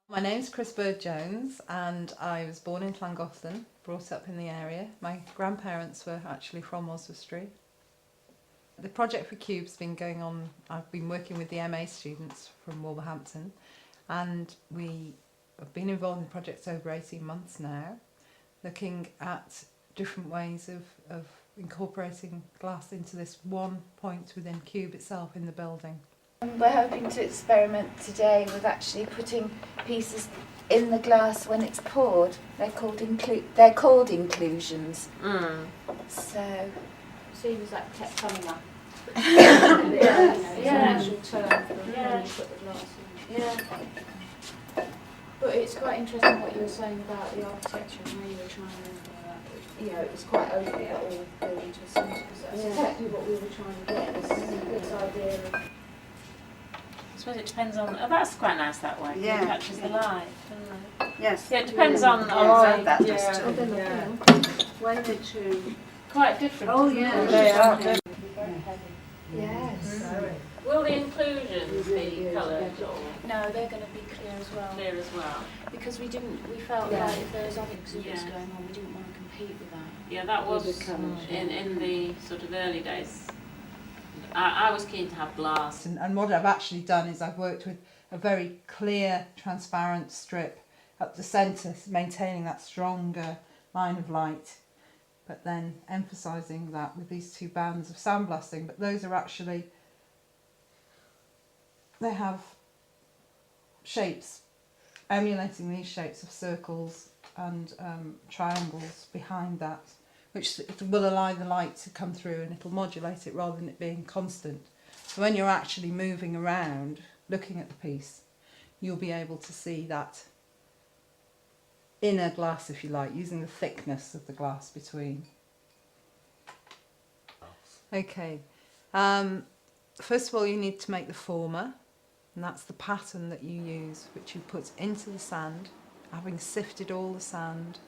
My name's Chris Bird-Jones and I was born in Llangollen, brought up in the area. My grandparents were actually from Oswestry. The project for Cube's been going on, I've been working with the MA students from Wolverhampton, and we have been involved in projects over 18 months now, looking at different ways of incorporating glass into this one point within Cube itself in the building. We're hoping to experiment today with actually putting pieces in the glass when it's poured. They're called inclusions. So Seems like it kept coming up. yeah. It's an actual term for when you put the glass in. Yeah. But it's quite interesting what you were saying about the architecture and how you were trying to, it was quite open but all built into a centre. That's exactly what we were trying to get, this idea of... I suppose it depends on. Oh, that's quite nice that way. Yeah. It catches the light, doesn't it? Yes. Yeah, it depends on. That does Yeah. too. When the two... Quite different. Oh yeah, they are. Very heavy. Yes. Will the inclusions be coloured or No, they're going to be clear as well. clear as well? Because we felt Yeah. like if there was other exhibits Yeah. going on, we didn't want to compete with that. Yeah, that was in the sort of early days. I was keen to have glass. And what I've actually done is I've worked with a very clear, transparent strip up the centre, maintaining that stronger line of light, but then emphasising that with these two bands of sandblasting. But those are actually, they have shapes, emulating these shapes of circles and triangles behind that, which will allow the light to come through and it'll modulate it rather than it being constant. So when you're actually moving around, looking at the piece, you'll be able to see that inner glass, if you like, using the thickness of the glass between. Okay, first of all you need to make the former, and that's the pattern that you use, which you put into the sand. Having sifted all the sand,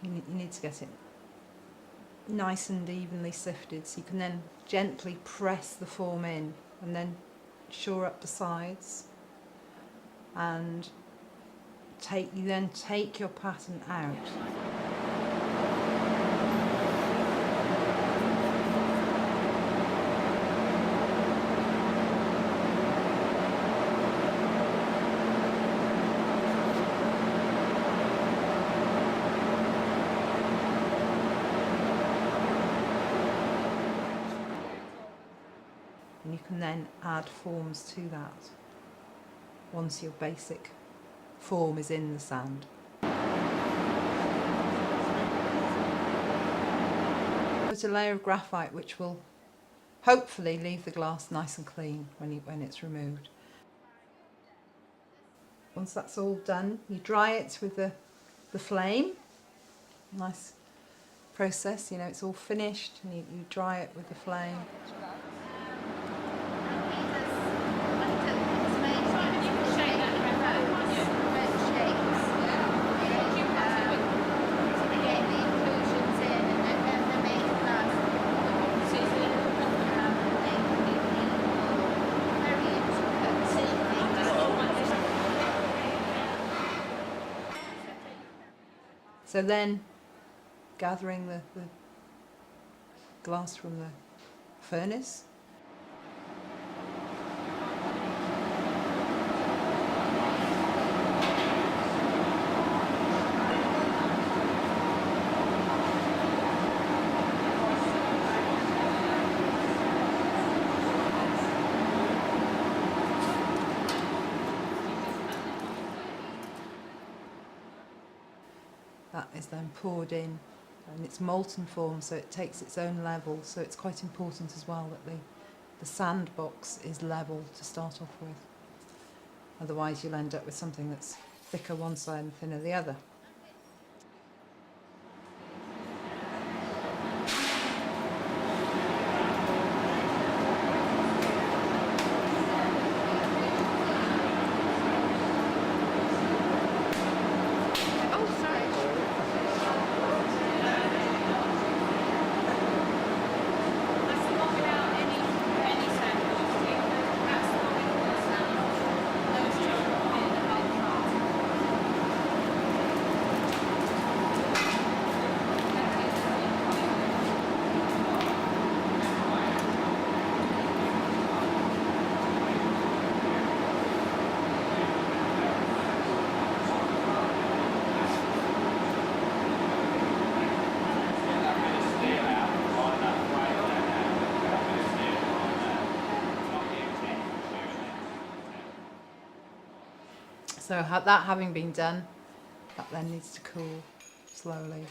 you need to get it nice and evenly sifted, so you can then gently press the form in and then shore up the sides, and you then take your pattern out. And you can then add forms to that once your basic form is in the sand. Put a layer of graphite which will hopefully leave the glass nice and clean when it's removed. Once that's all done, you dry it with the flame. Nice process, it's all finished, and you dry it with the flame. So then, gathering the glass from the furnace. That is then poured in, and it's molten form, so it takes its own level, so it's quite important as well that the sandbox is level to start off with. Otherwise you'll end up with something that's thicker one side and thinner the other. So that having been done, that then needs to cool slowly.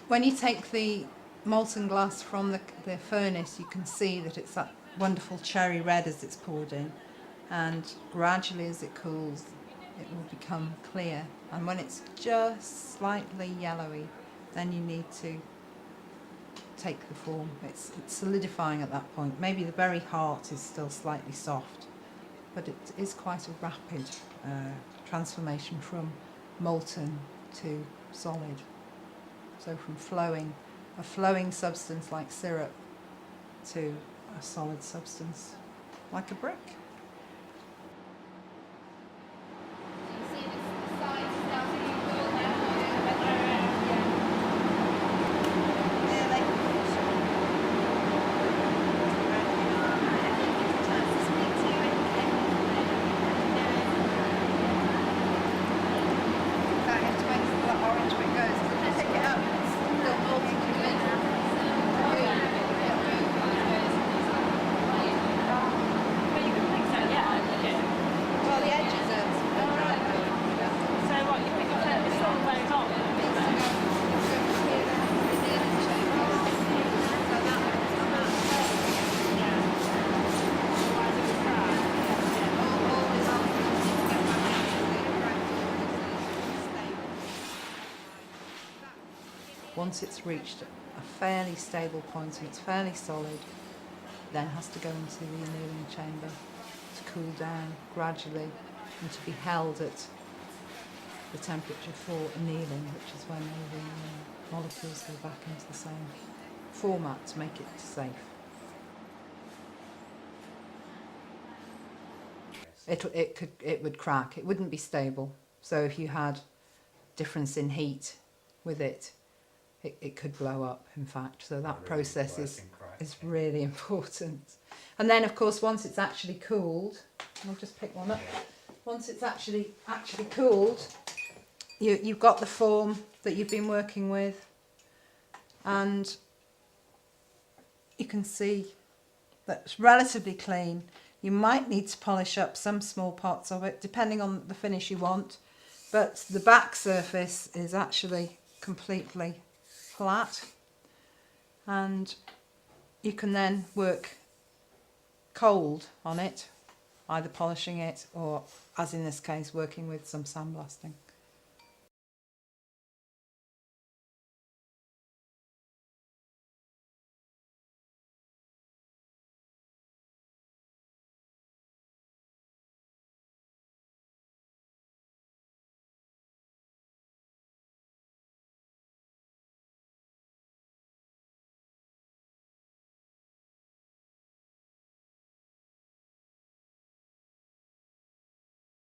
When you take the molten glass from the furnace, you can see that it's that wonderful cherry red as it's poured in, and gradually as it cools it will become clear, and when it's just slightly yellowy then you need to take the form. It's solidifying at that point. Maybe the very heart is still slightly soft, but it is quite a rapid transformation from molten to solid. So from a flowing substance like syrup to a solid substance like a brick. Once it's reached a fairly stable point and it's fairly solid, then has to go into the annealing chamber to cool down gradually and to be held at the temperature for annealing, which is when all the molecules go back into the same format to make it safe. It would crack. It wouldn't be stable. So if you had difference in heat with it could blow up, in fact. So that process is really important. And then, of course, once it's actually cooled, I'll just pick one up. Once it's actually cooled, you've got the form that you've been working with, and you can see that it's relatively clean. You might need to polish up some small parts of it, depending on the finish you want, but the back surface is actually completely flat, and you can then work cold on it, either polishing it or, as in this case, working with some sandblasting.